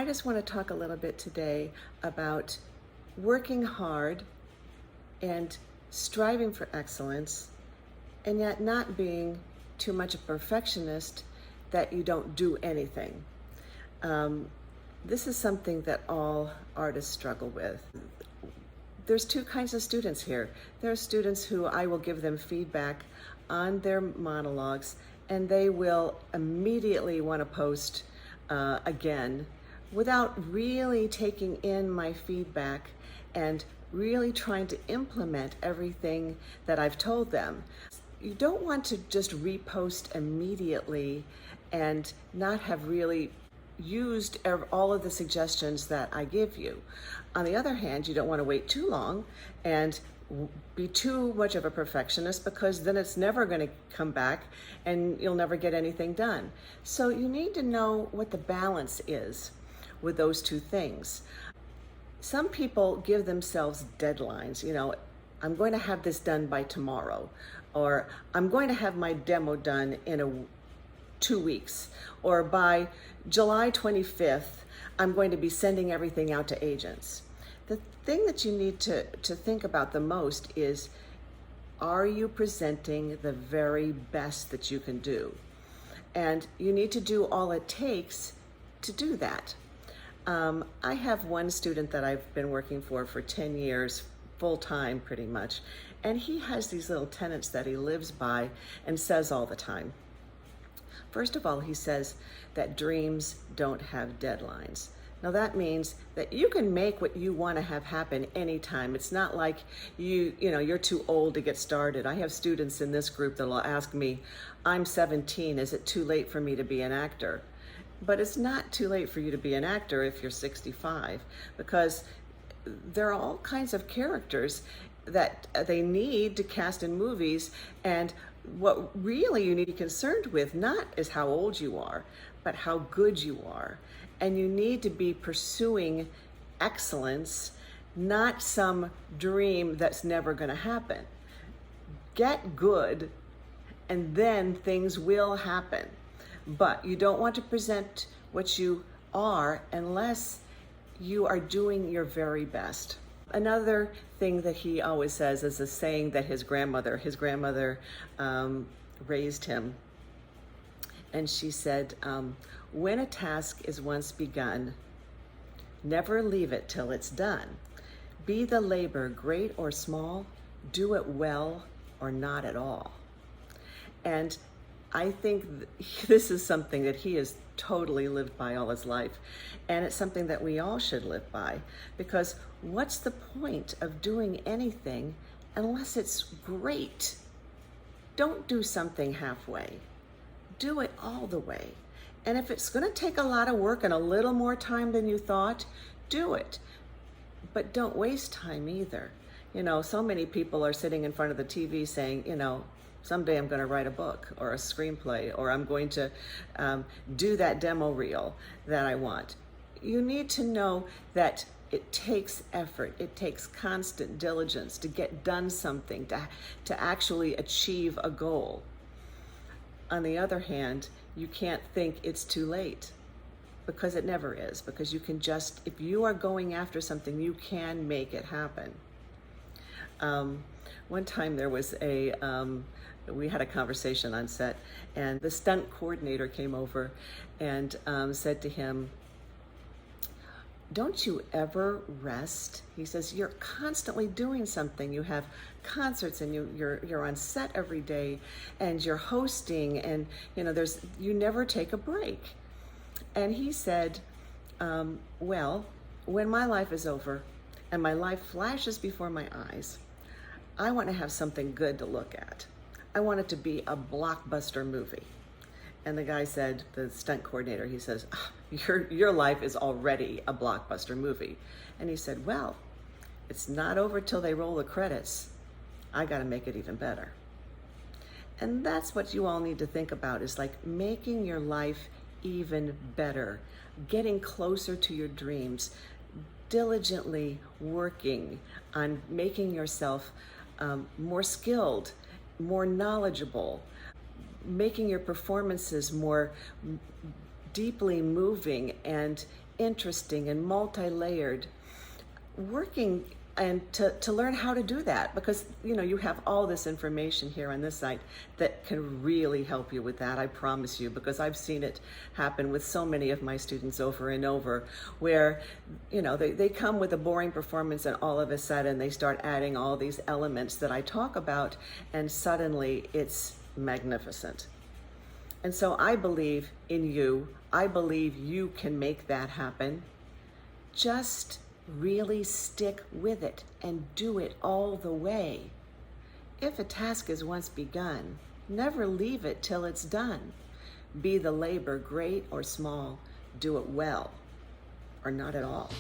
just want to talk a little bit today about working hard and striving for excellence, and yet not being too much a perfectionist that you don't do anything. This is something that all artists struggle with. There's two kinds of students here. There are students who I will give them feedback on their monologues, and they will immediately want to post again without really taking in my feedback and really trying to implement everything that I've told them. You don't want to just repost immediately and not have really used all of the suggestions that I give you. On the other hand, you don't want to wait too long and be too much of a perfectionist, because then it's never going to come back and you'll never get anything done. So you need to know what the balance is with those two things. Some people give themselves deadlines. I'm going to have this done by tomorrow, or I'm going to have my demo done in 2 weeks, or by July 25th, I'm going to be sending everything out to agents. The thing that you need to think about the most is, are you presenting the very best that you can do? And you need to do all it takes to do that. I have one student that I've been working for 10 years, full-time pretty much, and he has these little tenets that he lives by and says all the time. First of all, he says that dreams don't have deadlines. Now that means that you can make what you want to have happen anytime. It's not like you're too old to get started. I have students in this group that will ask me, I'm 17, is it too late for me to be an actor? But it's not too late for you to be an actor if you're 65, because there are all kinds of characters that they need to cast in movies, and what really you need to be concerned with not is how old you are, but how good you are. And you need to be pursuing excellence, not some dream that's never going to happen. Get good, and then things will happen. But you don't want to present what you are unless you are doing your very best. Another thing that he always says is a saying that his grandmother raised him. And she said, when a task is once begun, never leave it till it's done. Be the labor great or small, do it well or not at all. And I think this is something that he has totally lived by all his life. And it's something that we all should live by, because what's the point of doing anything unless it's great? Don't do something halfway. Do it all the way. And if it's going to take a lot of work and a little more time than you thought, do it. But don't waste time either. So many people are sitting in front of the TV saying, someday I'm going to write a book or a screenplay, or I'm going to do that demo reel that I want. You need to know that it takes effort. It takes constant diligence to get done something, to actually achieve a goal. On the other hand, you can't think it's too late, because it never is, because you can just, if you are going after something, you can make it happen. One time there was we had a conversation on set, and the stunt coordinator came over and said to him, don't you ever rest? He says, you're constantly doing something. You have concerts, and you're on set every day, and you're hosting, and you never take a break. And he said, well, when my life is over and my life flashes before my eyes, I want to have something good to look at. I want it to be a blockbuster movie. And the guy said, the stunt coordinator, he says, your life is already a blockbuster movie. And he said, well, it's not over till they roll the credits. I got to make it even better. And that's what you all need to think about, is like making your life even better, getting closer to your dreams, diligently working on making yourself more skilled, more knowledgeable, making your performances more deeply moving and interesting and multi-layered working, and to learn how to do that, because you have all this information here on this site that can really help you with that. I promise you, because I've seen it happen with so many of my students over and over, where they come with a boring performance and all of a sudden they start adding all these elements that I talk about, and suddenly it's magnificent. And so I believe in you. I believe you can make that happen. Just really stick with it and do it all the way. If a task is once begun, never leave it till it's done. Be the labor great or small, do it well or not at all.